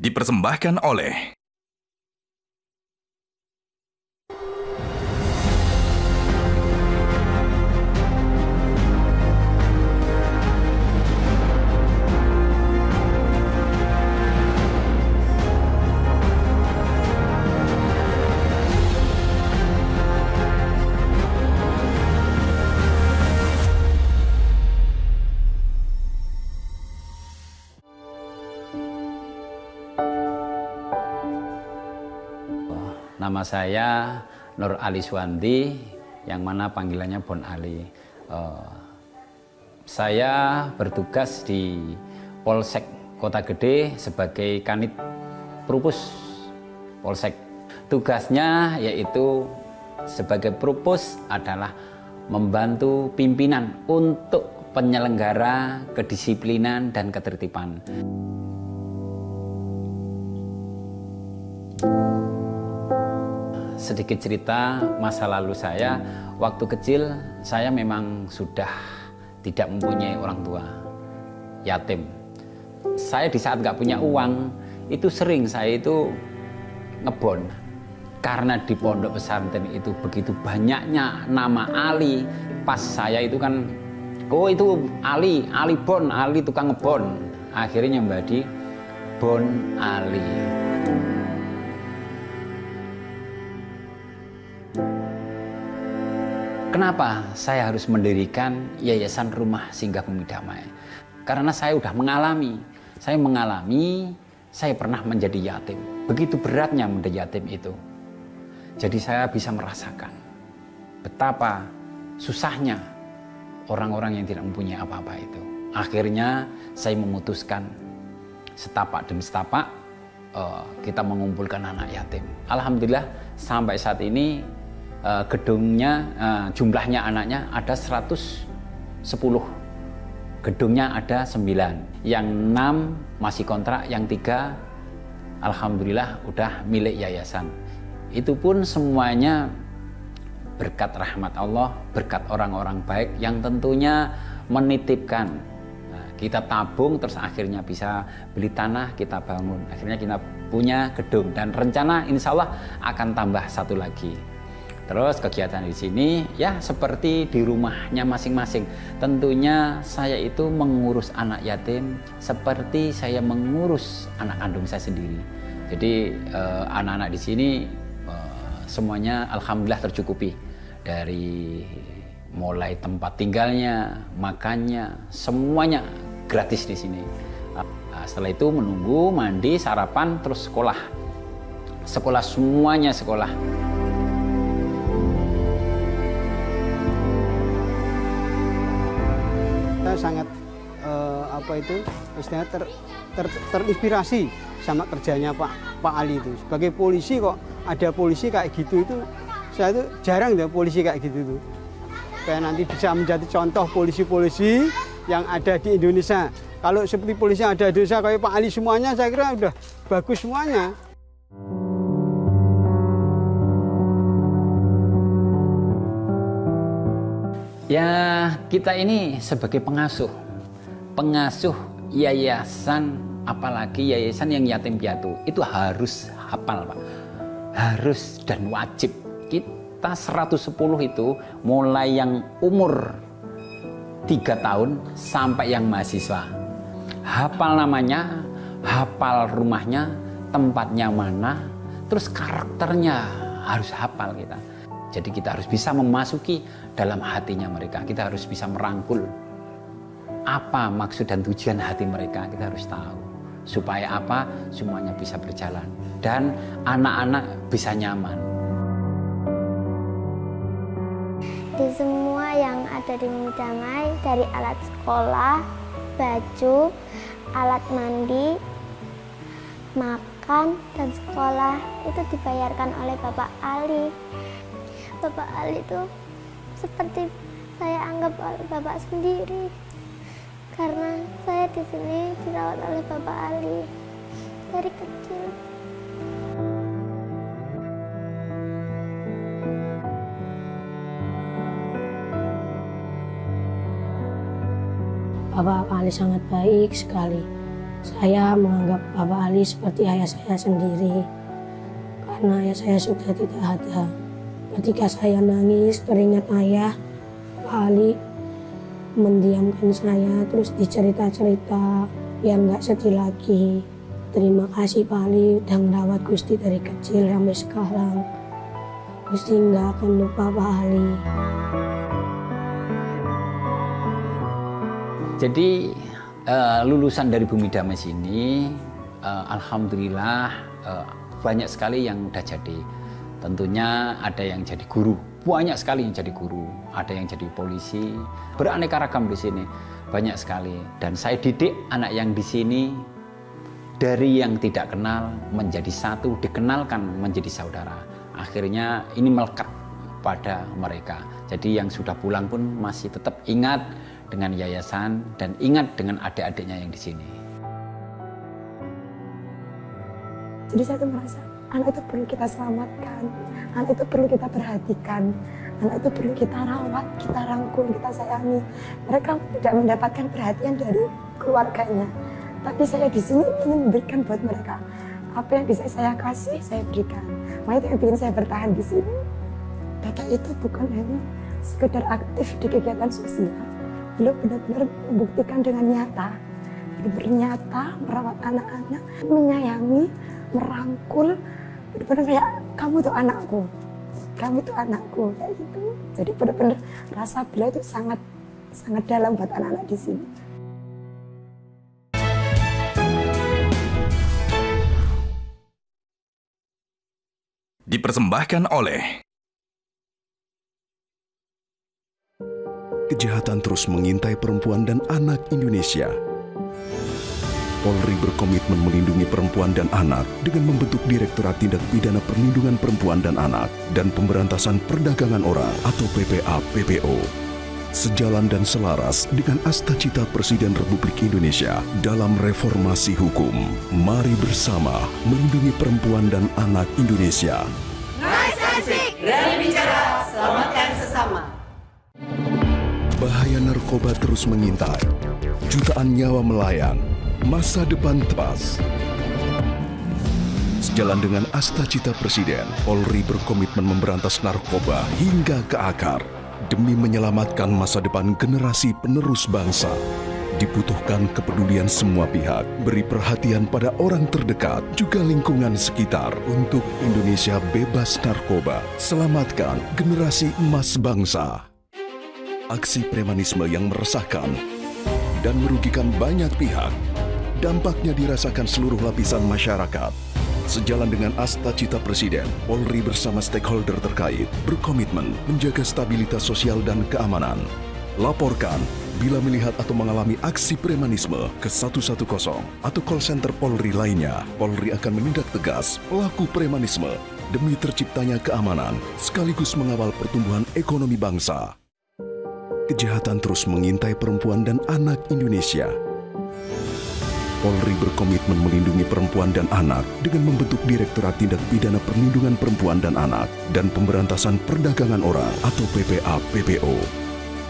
dipersembahkan oleh Nama saya Nur Ali Suwandi, yang mana panggilannya Bon Ali. Saya bertugas di Polsek Kota Gede sebagai Kanit Propus Polsek. Tugasnya yaitu sebagai Propus adalah membantu pimpinan untuk penyelenggara kedisiplinan dan ketertiban. Sedikit cerita masa lalu saya, waktu kecil saya memang sudah tidak mempunyai orang tua, yatim. Saya di saat nggak punya uang, itu sering saya itu ngebon. Karena di pondok pesantren itu begitu banyaknya nama Ali, pas saya itu kan, oh itu Ali Bon, Ali tukang ngebon. Akhirnya menjadi Bon Ali. Kenapa saya harus mendirikan Yayasan Rumah Singgah Bumi Damai? Karena saya sudah mengalami, saya pernah menjadi yatim. Begitu beratnya menjadi yatim itu. Jadi saya bisa merasakan betapa susahnya orang-orang yang tidak mempunyai apa-apa itu. Akhirnya saya memutuskan setapak demi setapak kita mengumpulkan anak yatim. Alhamdulillah sampai saat ini gedungnya, jumlahnya anaknya ada 110. Gedungnya ada 9. Yang 6 masih kontrak, yang 3 alhamdulillah udah milik yayasan. Itu pun semuanya berkat rahmat Allah, berkat orang-orang baik yang tentunya menitipkan. Kita tabung terus akhirnya bisa beli tanah, kita bangun. Akhirnya kita punya gedung dan rencana insya Allah akan tambah satu lagi. Terus kegiatan di sini ya seperti di rumahnya masing-masing. Tentunya saya itu mengurus anak yatim seperti saya mengurus anak kandung saya sendiri. Jadi anak-anak di sini semuanya alhamdulillah tercukupi, dari mulai tempat tinggalnya, makannya, semuanya gratis di sini. Setelah itu menunggu, mandi, sarapan, terus sekolah. Sekolah semuanya sekolah. Saya sangat istilahnya terinspirasi sama kerjanya Pak Ali itu. Sebagai polisi kok ada polisi kayak gitu itu, saya itu jarang deh polisi kayak gitu tuh. Kayak nanti bisa menjadi contoh polisi-polisi yang ada di Indonesia. Kalau seperti polisi yang ada di Indonesia kayak Pak Ali semuanya, saya kira udah bagus semuanya. Ya, kita ini sebagai pengasuh yayasan, apalagi yayasan yang yatim piatu, itu harus hafal, Pak. Harus dan wajib. Kita 110 itu mulai yang umur 3 tahun sampai yang mahasiswa. Hafal namanya, hafal rumahnya, tempatnya mana, terus karakternya harus hafal kita. Jadi kita harus bisa memasuki dalam hatinya mereka. Kita harus bisa merangkul apa maksud dan tujuan hati mereka. Kita harus tahu. Supaya apa? Semuanya bisa berjalan. Dan anak-anak bisa nyaman. Di semua yang ada di Bumi Damai, dari alat sekolah, baju, alat mandi, makan, dan sekolah, itu dibayarkan oleh Bapak Ali. Bapak Ali itu seperti saya anggap Bapak sendiri, karena saya di sini dirawat oleh Bapak Ali dari kecil. Bapak Ali sangat baik sekali. Saya menganggap Bapak Ali seperti ayah saya sendiri, karena ayah saya sudah tidak ada. Ketika saya nangis, teringat ayah, Pak Ali mendiamkan saya, terus dicerita-cerita biar nggak sedih lagi. Terima kasih Pak Ali udah merawat Gusti dari kecil sampai sekarang. Gusti nggak akan lupa Pak Ali. Jadi lulusan dari Bumi Damai sini, alhamdulillah banyak sekali yang udah jadi. Tentunya ada yang jadi guru, banyak sekali yang jadi guru, ada yang jadi polisi, beraneka ragam di sini, banyak sekali. Dan saya didik anak yang di sini dari yang tidak kenal menjadi satu, dikenalkan menjadi saudara. Akhirnya ini melekat pada mereka. Jadi yang sudah pulang pun masih tetap ingat dengan yayasan dan ingat dengan adik-adiknya yang di sini. Jadi saya tuh merasa anak itu perlu kita selamatkan, anak itu perlu kita perhatikan, anak itu perlu kita rawat, kita rangkul, kita sayangi. Mereka tidak mendapatkan perhatian dari keluarganya, tapi saya di sini ingin memberikan buat mereka. Apa yang bisa saya kasih, saya berikan. Makanya itu yang bikin saya bertahan di sini. Bapak itu bukan hanya sekedar aktif di kegiatan sosial, beliau benar-benar membuktikan dengan nyata, bernyata merawat anak-anak, menyayangi, merangkul, benar-benar kayak kamu tuh anakku, kamu tuh anakku, kayak gitu. Jadi benar-benar rasa beliau itu sangat dalam buat anak-anak di sini. Dipersembahkan oleh Kejahatan terus mengintai perempuan dan anak Indonesia. Polri berkomitmen melindungi perempuan dan anak dengan membentuk Direktorat Tindak Pidana Perlindungan Perempuan dan Anak dan Pemberantasan Perdagangan Orang atau PPA-PPO. Sejalan dan selaras dengan asta-cita Presiden Republik Indonesia dalam reformasi hukum. Mari bersama melindungi perempuan dan anak Indonesia. Nice asik, berani bicara, selamatkan sesama. Bahaya narkoba terus mengintai, jutaan nyawa melayang, masa depan tepas. Sejalan dengan asta-cita Presiden, Polri berkomitmen memberantas narkoba hingga ke akar demi menyelamatkan masa depan generasi penerus bangsa. Dibutuhkan kepedulian semua pihak, beri perhatian pada orang terdekat, juga lingkungan sekitar untuk Indonesia bebas narkoba. Selamatkan generasi emas bangsa. Aksi premanisme yang meresahkan dan merugikan banyak pihak, dampaknya dirasakan seluruh lapisan masyarakat. Sejalan dengan asta-cita Presiden, Polri bersama stakeholder terkait berkomitmen menjaga stabilitas sosial dan keamanan. Laporkan bila melihat atau mengalami aksi premanisme ke 110 atau call center Polri lainnya. Polri akan menindak tegas pelaku premanisme demi terciptanya keamanan sekaligus mengawal pertumbuhan ekonomi bangsa. Kejahatan terus mengintai perempuan dan anak Indonesia. Polri berkomitmen melindungi perempuan dan anak dengan membentuk Direktorat Tindak Pidana Perlindungan Perempuan dan Anak dan Pemberantasan Perdagangan Orang atau PPA-PPO.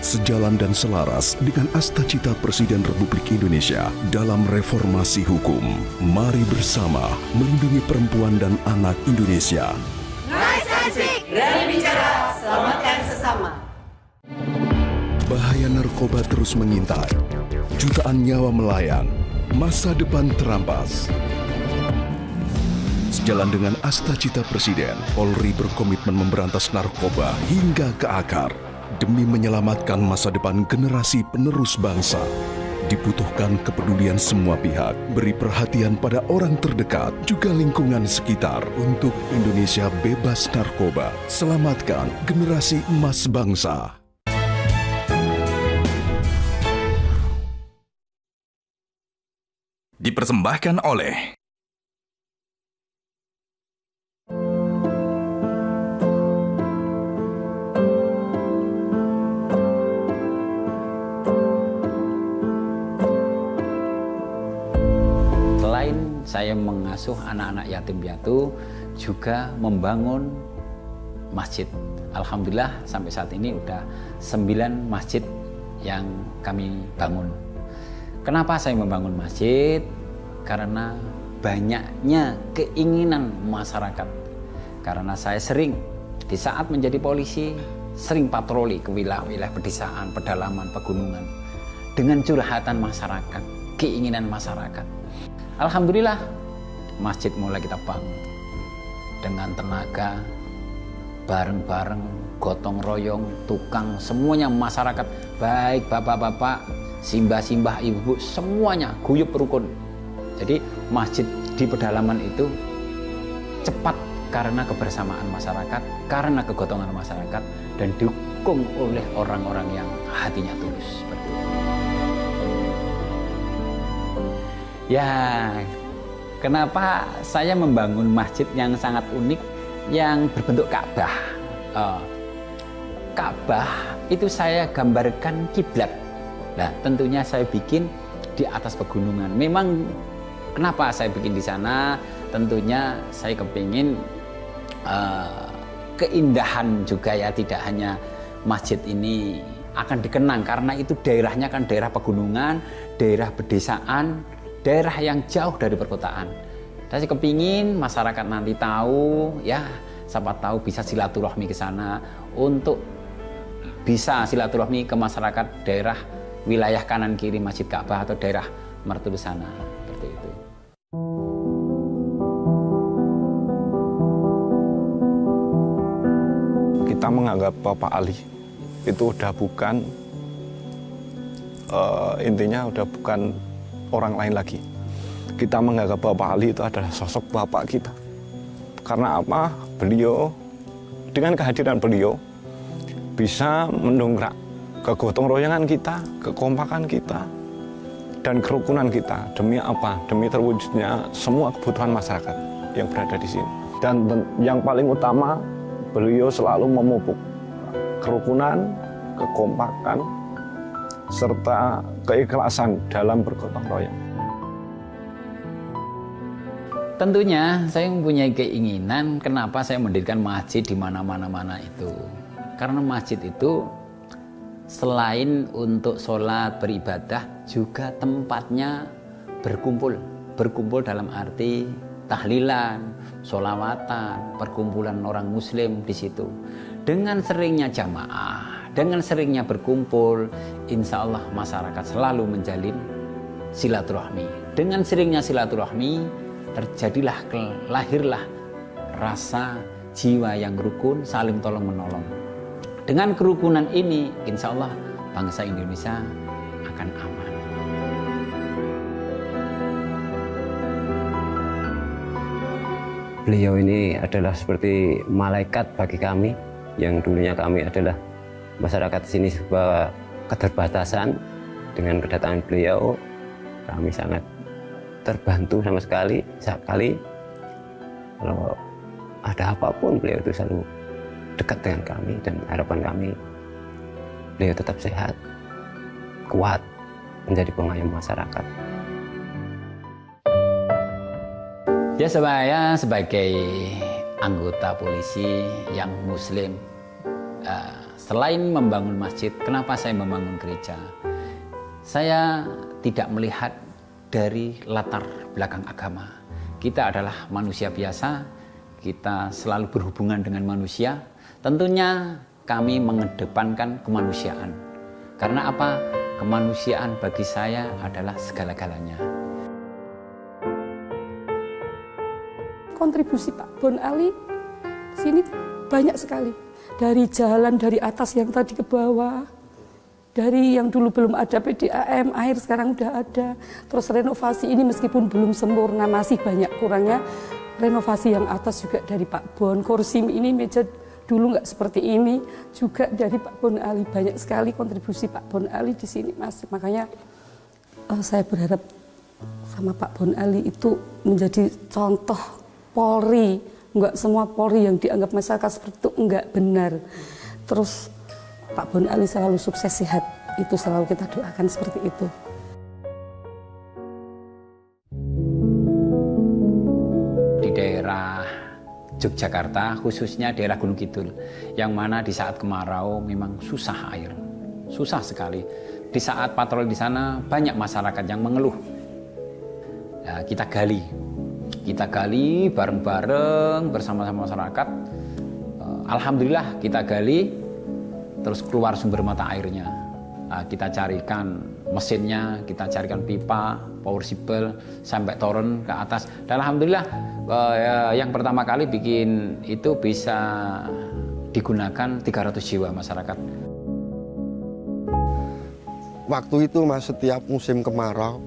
Sejalan dan selaras dengan asta-cita Presiden Republik Indonesia dalam reformasi hukum. Mari bersama melindungi perempuan dan anak Indonesia. Nice asik, berani bicara, selamatkan sesama. Bahaya narkoba terus mengintai, jutaan nyawa melayang, masa depan terampas. Sejalan dengan asta-cita Presiden, Polri berkomitmen memberantas narkoba hingga ke akar demi menyelamatkan masa depan generasi penerus bangsa. Dibutuhkan kepedulian semua pihak, beri perhatian pada orang terdekat, juga lingkungan sekitar untuk Indonesia bebas narkoba. Selamatkan generasi emas bangsa. Dipersembahkan oleh Selain saya mengasuh anak-anak yatim piatu, juga membangun masjid. Alhamdulillah sampai saat ini udah 9 masjid yang kami bangun. Kenapa saya membangun masjid? karena banyaknya keinginan masyarakat. Karena saya sering di saat menjadi polisi sering patroli ke wilayah-wilayah pedesaan, pedalaman, pegunungan dengan curhatan masyarakat, keinginan masyarakat. Alhamdulillah masjid mulai kita bangun dengan tenaga, bareng-bareng, gotong royong, tukang, semuanya masyarakat, baik bapak-bapak, simbah-simbah, ibu, semuanya guyup rukun. Jadi masjid di pedalaman itu cepat karena kebersamaan masyarakat, karena kegotongan masyarakat, dan didukung oleh orang-orang yang hatinya tulus seperti itu. Ya, kenapa saya membangun masjid yang sangat unik, yang berbentuk Ka'bah? Ka'bah itu saya gambarkan kiblat. Nah, tentunya saya bikin di atas pegunungan. Memang kenapa saya bikin di sana? Tentunya saya kepingin keindahan juga ya, tidak hanya masjid ini akan dikenang karena itu daerahnya kan daerah pegunungan, daerah pedesaan, daerah yang jauh dari perkotaan. Saya kepingin masyarakat nanti tahu ya, siapa tahu bisa silaturahmi ke sana untuk bisa silaturahmi ke masyarakat daerah wilayah kanan kiri Masjid Ka'bah atau daerah Mertul sana seperti itu. Kita menganggap Bapak Ali itu udah bukan intinya udah bukan orang lain lagi. Kita menganggap Bapak Ali itu adalah sosok bapak kita. Karena apa? Beliau dengan kehadiran beliau bisa mendongkrak kegotong royongan kita, kekompakan kita, dan kerukunan kita. Demi apa? Demi terwujudnya semua kebutuhan masyarakat yang berada di sini. Dan yang paling utama, beliau selalu memupuk kerukunan, kekompakan, serta keikhlasan dalam bergotong royong. Tentunya saya mempunyai keinginan kenapa saya mendirikan masjid di mana-mana itu. Karena masjid itu selain untuk sholat, beribadah, juga tempatnya berkumpul. Berkumpul dalam arti tahlilan, sholawatan, perkumpulan orang muslim di situ. Dengan seringnya jamaah, dengan seringnya berkumpul, insya Allah masyarakat selalu menjalin silaturahmi. Dengan seringnya silaturahmi, terjadilah, lahirlah rasa jiwa yang rukun, saling tolong menolong. Dengan kerukunan ini, insya Allah bangsa Indonesia akan aman. Beliau ini adalah seperti malaikat bagi kami, yang dulunya kami adalah masyarakat sini sebuah keterbatasan. Dengan kedatangan beliau, kami sangat terbantu sama sekali. Kalau ada apapun, beliau itu selalu dekat dengan kami, dan harapan kami beliau tetap sehat, kuat, menjadi pengayom masyarakat. Ya, saya sebagai anggota polisi yang muslim, selain membangun masjid, kenapa saya membangun gereja? Saya tidak melihat dari latar belakang agama. Kita adalah manusia biasa, kita selalu berhubungan dengan manusia. Tentunya kami mengedepankan kemanusiaan. Karena apa? Kemanusiaan bagi saya adalah segala-galanya. Kontribusi Pak Bon Ali sini banyak sekali. Dari jalan dari atas yang tadi ke bawah, dari yang dulu belum ada PDAM, air sekarang udah ada. Terus renovasi ini meskipun belum sempurna, masih banyak kurangnya. Renovasi yang atas juga dari Pak Bon. Kursi ini, meja dulu nggak seperti ini, juga dari Pak Bon Ali. Banyak sekali kontribusi Pak Bon Ali di sini, Mas. Makanya saya berharap sama Pak Bon Ali itu menjadi contoh Polri. Nggak semua Polri yang dianggap masyarakat seperti itu nggak benar. Terus Pak Bon Ali selalu sukses, sehat, itu selalu kita doakan seperti itu. Di daerah Yogyakarta, khususnya daerah Gunung Kidul, yang mana di saat kemarau memang susah air, susah sekali. Di saat patroli di sana banyak masyarakat yang mengeluh. Nah, kita gali bareng-bareng bersama-sama masyarakat. Alhamdulillah kita gali, terus keluar sumber mata airnya. Nah, kita carikan mesinnya, kita carikan pipa, powersibel sampai toren ke atas. Dan alhamdulillah yang pertama kali bikin itu bisa digunakan 300 jiwa masyarakat. Waktu itu Mas, setiap musim kemarau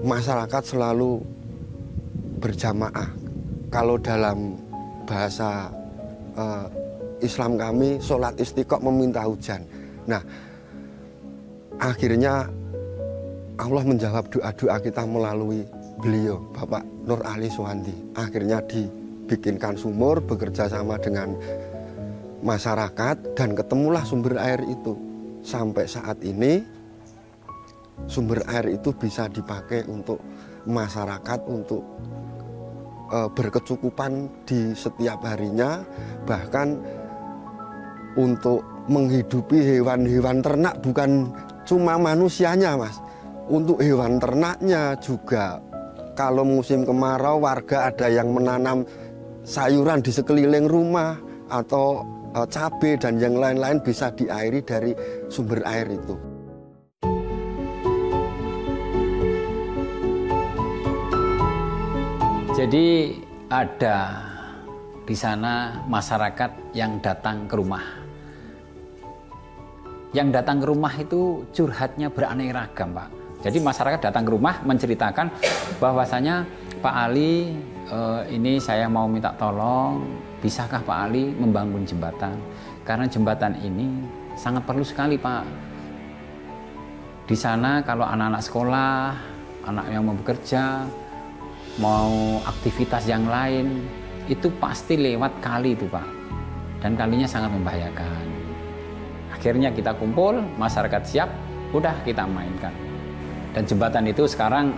masyarakat selalu berjamaah. Kalau dalam bahasa Islam kami, sholat istiqo meminta hujan. Nah, akhirnya Allah menjawab doa-doa kita melalui beliau, Bapak Nur Ali Suwandi. Akhirnya dibikinkan sumur, bekerja sama dengan masyarakat, dan ketemulah sumber air itu. Sampai saat ini, sumber air itu bisa dipakai untuk masyarakat, untuk berkecukupan di setiap harinya, bahkan untuk menghidupi hewan-hewan ternak, bukan cuma manusianya, Mas. Untuk hewan ternaknya juga, kalau musim kemarau warga ada yang menanam sayuran di sekeliling rumah atau cabai dan yang lain-lain bisa diairi dari sumber air itu. Jadi ada di sana masyarakat yang datang ke rumah. Yang datang ke rumah itu curhatnya beraneka ragam, Pak. Jadi masyarakat datang ke rumah menceritakan bahwasanya Pak Ali, ini saya mau minta tolong, bisakah Pak Ali membangun jembatan? Karena jembatan ini sangat perlu sekali, Pak. Di sana kalau anak-anak sekolah, anak yang mau bekerja, mau aktivitas yang lain, itu pasti lewat kali itu, Pak. Dan kalinya sangat membahayakan. Akhirnya kita kumpul, masyarakat siap, udah kita mainkan. Dan jembatan itu sekarang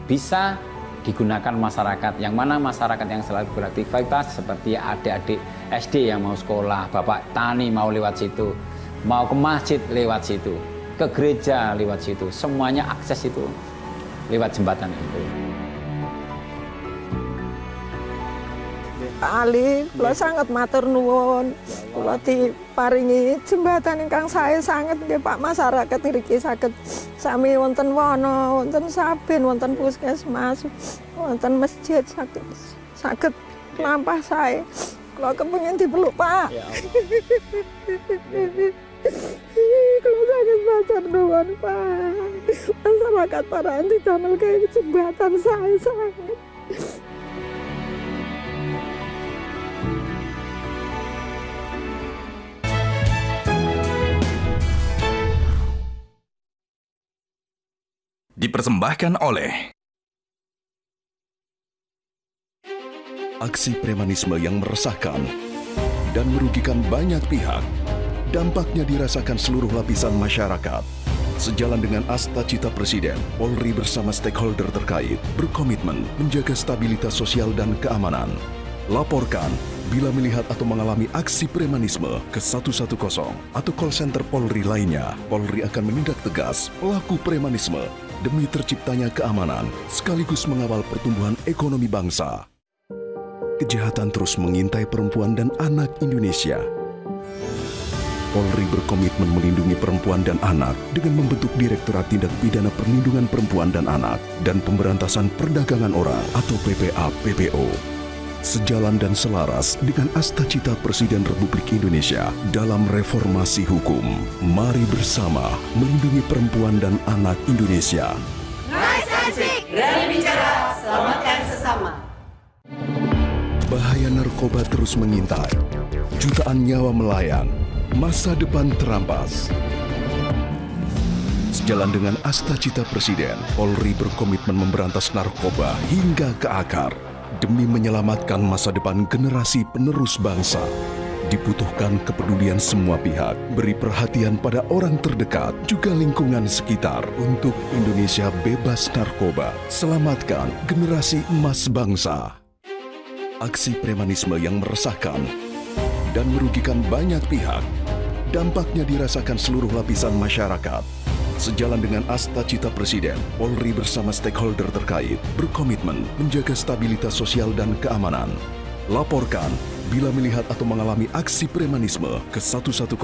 bisa digunakan masyarakat, yang mana masyarakat yang selalu beraktivitas seperti adik-adik SD yang mau sekolah, bapak tani mau lewat situ, mau ke masjid lewat situ, ke gereja lewat situ, semuanya akses itu lewat jembatan itu. Pak Ali, kula sangat matur nuwun. Kula diparingi jembatan ingkang sae sanget nggih Pak, masyarakat ngriki saged sami wonten wana, wonten saben, wonten puskesmas, wonten masjid saged lampah sae. Kula kepengin dipeluk, Pak. Kula sangat matur nuwun, Pak. Masyarakat Parahan didamel kaya jembatan sae sanget. Dipersembahkan oleh aksi premanisme yang meresahkan dan merugikan banyak pihak. Dampaknya dirasakan seluruh lapisan masyarakat. Sejalan dengan asta-cita Presiden, Polri bersama stakeholder terkait berkomitmen menjaga stabilitas sosial dan keamanan. Laporkan bila melihat atau mengalami aksi premanisme ke 110 atau call center Polri lainnya. Polri akan menindak tegas pelaku premanisme demi terciptanya keamanan sekaligus mengawal pertumbuhan ekonomi bangsa. Kejahatan terus mengintai perempuan dan anak Indonesia. Polri berkomitmen melindungi perempuan dan anak dengan membentuk Direktorat Tindak Pidana Perlindungan Perempuan dan Anak dan Pemberantasan Perdagangan Orang atau PPA-PPO. Sejalan dan selaras dengan asta-cita Presiden Republik Indonesia dalam reformasi hukum. Mari bersama melindungi perempuan dan anak Indonesia. Nice Asik, berani bicara, selamatkan sesama. Bahaya narkoba terus mengintai. Jutaan nyawa melayang. Masa depan terampas. Sejalan dengan asta-cita Presiden, Polri berkomitmen memberantas narkoba hingga ke akar. Demi menyelamatkan masa depan generasi penerus bangsa, dibutuhkan kepedulian semua pihak. Beri perhatian pada orang terdekat, juga lingkungan sekitar untuk Indonesia bebas narkoba. Selamatkan generasi emas bangsa. Aksi premanisme yang meresahkan dan merugikan banyak pihak. Dampaknya dirasakan seluruh lapisan masyarakat. Sejalan dengan asta-cita Presiden, Polri bersama stakeholder terkait berkomitmen menjaga stabilitas sosial dan keamanan. Laporkan bila melihat atau mengalami aksi premanisme ke 110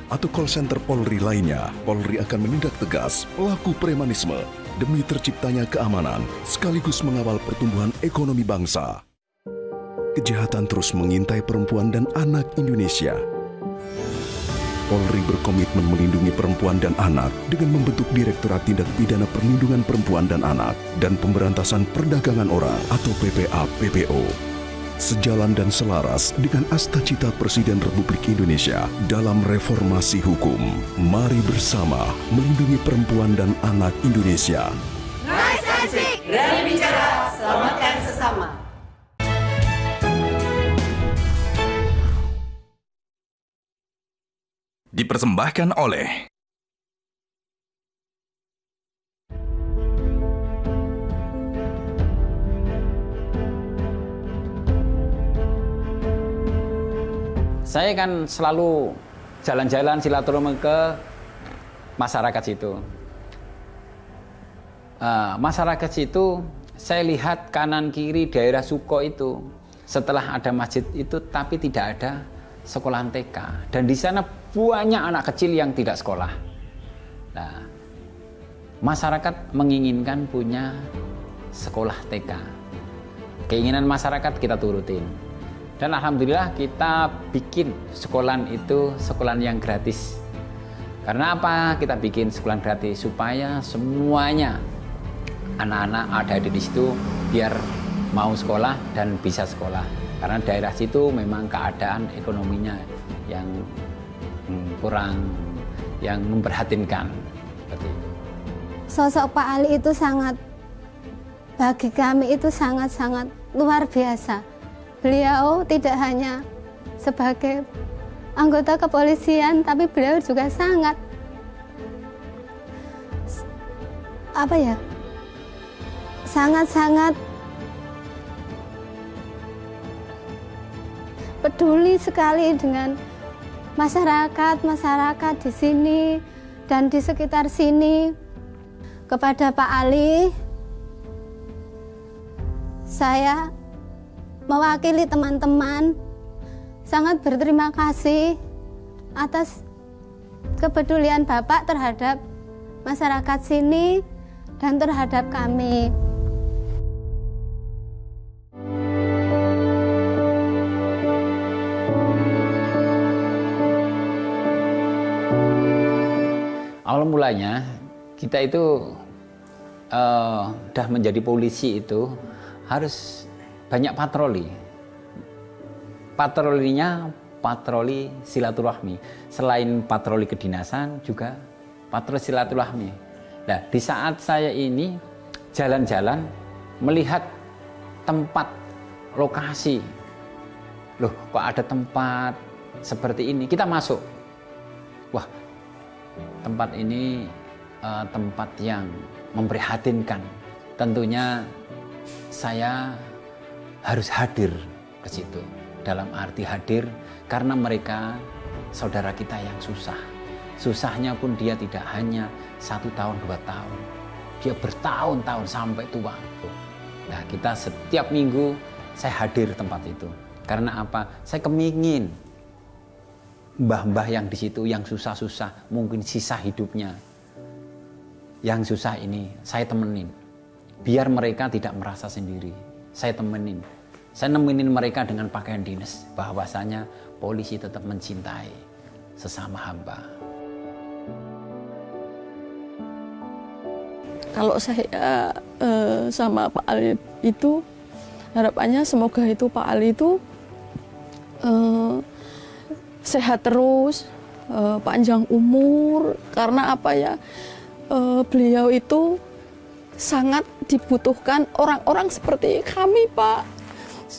atau call center Polri lainnya. Polri akan menindak tegas pelaku premanisme demi terciptanya keamanan sekaligus mengawal pertumbuhan ekonomi bangsa. Kejahatan terus mengintai perempuan dan anak Indonesia. Polri berkomitmen melindungi perempuan dan anak dengan membentuk Direktorat Tindak Pidana Perlindungan Perempuan dan Anak dan Pemberantasan Perdagangan Orang atau PPA-PPO. Sejalan dan selaras dengan asta-cita Presiden Republik Indonesia dalam reformasi hukum. Mari bersama melindungi perempuan dan anak Indonesia. Nice and sick, berani bicara, selamatkan sesama. Dipersembahkan oleh saya kan selalu jalan-jalan silaturahmi ke masyarakat situ. Masyarakat situ saya lihat kanan kiri daerah Suko itu setelah ada masjid itu tapi tidak ada sekolah TK dan di sana banyak anak kecil yang tidak sekolah. Nah, masyarakat menginginkan punya sekolah TK. Keinginan masyarakat kita turutin. Dan alhamdulillah kita bikin sekolahan itu sekolahan yang gratis. Karena apa? Kita bikin sekolahan gratis supaya semuanya anak-anak ada di situ biar mau sekolah dan bisa sekolah. Karena daerah situ memang keadaan ekonominya yang kurang, yang memprihatinkan. Seperti itu. Sosok Pak Ali itu sangat, bagi kami itu sangat-sangat luar biasa. Beliau tidak hanya sebagai anggota kepolisian, tapi beliau juga sangat sangat-sangat peduli sekali dengan masyarakat di sini dan di sekitar sini. Kepada Pak Ali, saya mewakili teman-teman sangat berterima kasih atas kepedulian Bapak terhadap masyarakat sini dan terhadap kami. Awal mulanya kita itu udah menjadi polisi itu harus banyak patroli. Patrolinya patroli silaturahmi. Selain patroli kedinasan juga patroli silaturahmi. Nah, di saat saya ini jalan-jalan melihat tempat lokasi. Loh, kok ada tempat seperti ini? Kita masuk. Wah, tempat ini tempat yang memprihatinkan. Tentunya saya harus hadir ke situ. Dalam arti hadir karena mereka saudara kita yang susah. Susahnya pun dia tidak hanya 1 tahun, 2 tahun. Dia bertahun-tahun sampai tua. Nah, kita setiap minggu saya hadir tempat itu. Karena apa? Saya kepingin mbah-mbah yang di situ yang susah-susah, mungkin sisa hidupnya yang susah ini saya temenin. Biar mereka tidak merasa sendiri. Saya temenin. Saya nemenin mereka dengan pakaian dinas, bahwasanya polisi tetap mencintai sesama hamba. Kalau saya sama Pak Ali itu harapannya semoga itu Pak Ali itu sehat terus, panjang umur, karena apa ya, beliau itu sangat dibutuhkan orang-orang seperti kami, Pak.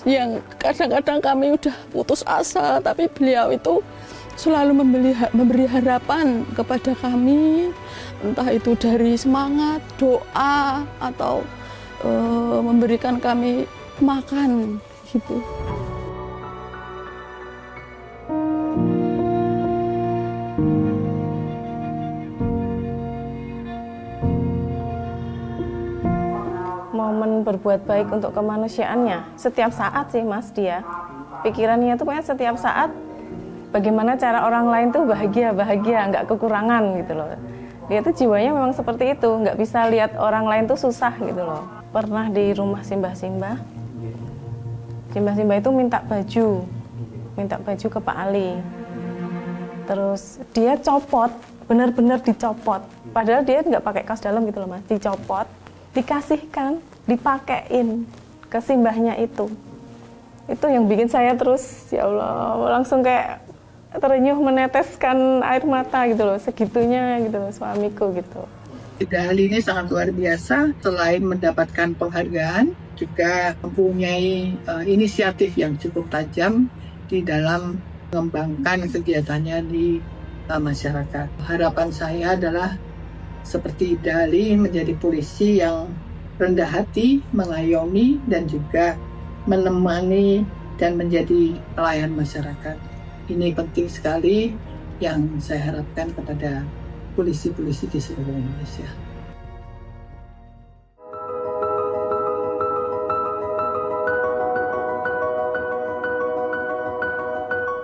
Yang kadang-kadang kami udah putus asa, tapi beliau itu selalu memberi harapan kepada kami, entah itu dari semangat, doa, atau memberikan kami makan gitu. berbuat baik untuk kemanusiaannya. Setiap saat sih Mas dia. Pikirannya itu pokoknya setiap saat bagaimana cara orang lain tuh bahagia, nggak kekurangan gitu loh. Dia tuh jiwanya memang seperti itu, nggak bisa lihat orang lain tuh susah gitu loh. Pernah di rumah Simbah-Simbah itu minta baju ke Pak Ali. Terus dia copot, benar-benar dicopot. Padahal dia nggak pakai kaos dalam gitu loh Mas, dicopot, dikasihkan, dipakein ke simbahnya itu. Itu yang bikin saya terus, ya Allah, langsung kayak terenyuh meneteskan air mata gitu loh, segitunya gitu loh suamiku gitu. Dahli ini sangat luar biasa, selain mendapatkan penghargaan, juga mempunyai inisiatif yang cukup tajam di dalam mengembangkan kegiatannya di masyarakat. Harapan saya adalah seperti Dahli menjadi polisi yang rendah hati, mengayomi, dan juga menemani dan menjadi pelayan masyarakat. Ini penting sekali yang saya harapkan kepada polisi-polisi di seluruh Indonesia.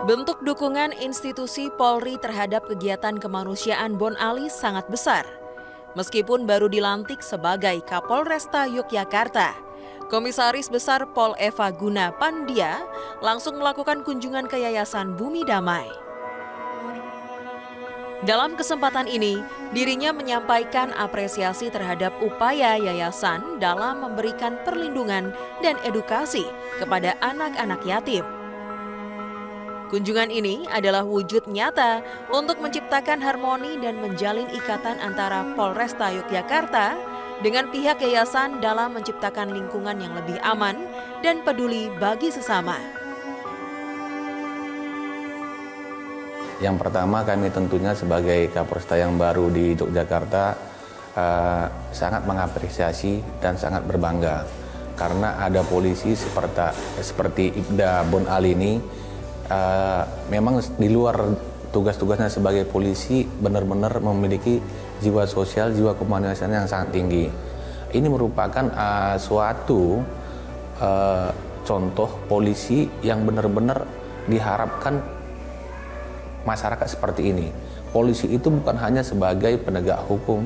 Bentuk dukungan institusi Polri terhadap kegiatan kemanusiaan Bon Ali sangat besar. Meskipun baru dilantik sebagai Kapolresta Yogyakarta, Komisaris Besar Pol Eva Guna Pandia langsung melakukan kunjungan ke Yayasan Bumi Damai. Dalam kesempatan ini, dirinya menyampaikan apresiasi terhadap upaya yayasan dalam memberikan perlindungan dan edukasi kepada anak-anak yatim. Kunjungan ini adalah wujud nyata untuk menciptakan harmoni dan menjalin ikatan antara Polresta Yogyakarta dengan pihak yayasan dalam menciptakan lingkungan yang lebih aman dan peduli bagi sesama. Yang pertama, kami tentunya sebagai Kapolresta yang baru di Yogyakarta sangat mengapresiasi dan sangat berbangga karena ada polisi seperti Ibda Bon Ali ini. Memang di luar tugas-tugasnya sebagai polisi benar-benar memiliki jiwa sosial, jiwa kemanusiaan yang sangat tinggi. Ini merupakan suatu contoh polisi yang benar-benar diharapkan masyarakat seperti ini. Polisi itu bukan hanya sebagai penegak hukum,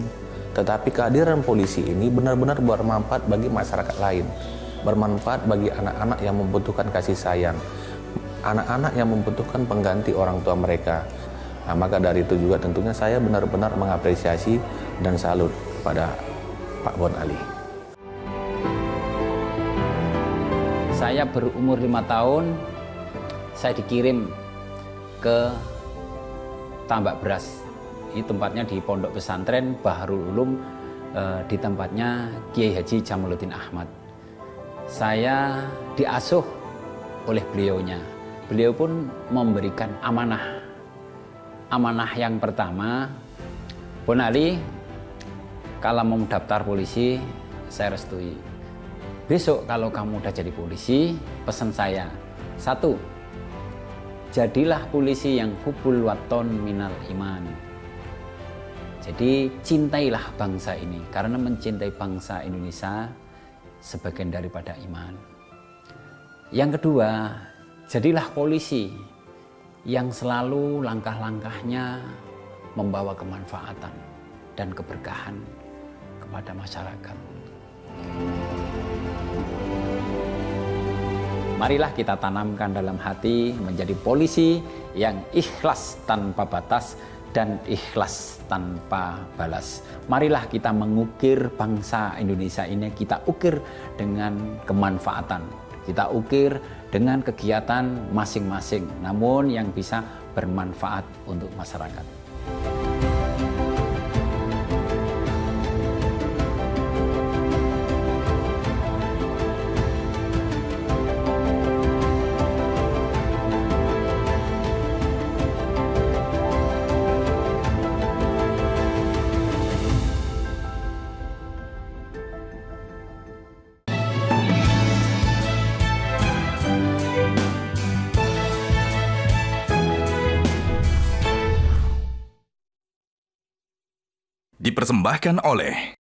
tetapi kehadiran polisi ini benar-benar bermanfaat bagi masyarakat lain, bermanfaat bagi anak-anak yang membutuhkan kasih sayang, anak-anak yang membutuhkan pengganti orang tua mereka. Nah, maka dari itu juga tentunya saya benar-benar mengapresiasi dan salut kepada Pak Bon Ali. Saya berumur 5 tahun, saya dikirim ke Tambak Beras. Ini tempatnya di Pondok Pesantren Baharul Ulum, di tempatnya Kiai Haji Jamaluddin Ahmad. Saya diasuh oleh beliaunya. Beliau pun memberikan amanah. Amanah yang pertama, Bon Ali, kalau mau daftar polisi, saya restui. Besok kalau kamu udah jadi polisi, pesan saya, 1, jadilah polisi yang hubul waton minal iman. Jadi cintailah bangsa ini, karena mencintai bangsa Indonesia sebagian daripada iman. Yang kedua, jadilah polisi yang selalu langkah-langkahnya membawa kemanfaatan dan keberkahan kepada masyarakat. Marilah kita tanamkan dalam hati menjadi polisi yang ikhlas tanpa batas dan ikhlas tanpa balas. Marilah kita mengukir bangsa Indonesia ini, kita ukir dengan kemanfaatan, kita ukir dengan kegiatan masing-masing, namun yang bisa bermanfaat untuk masyarakat. Dipersembahkan oleh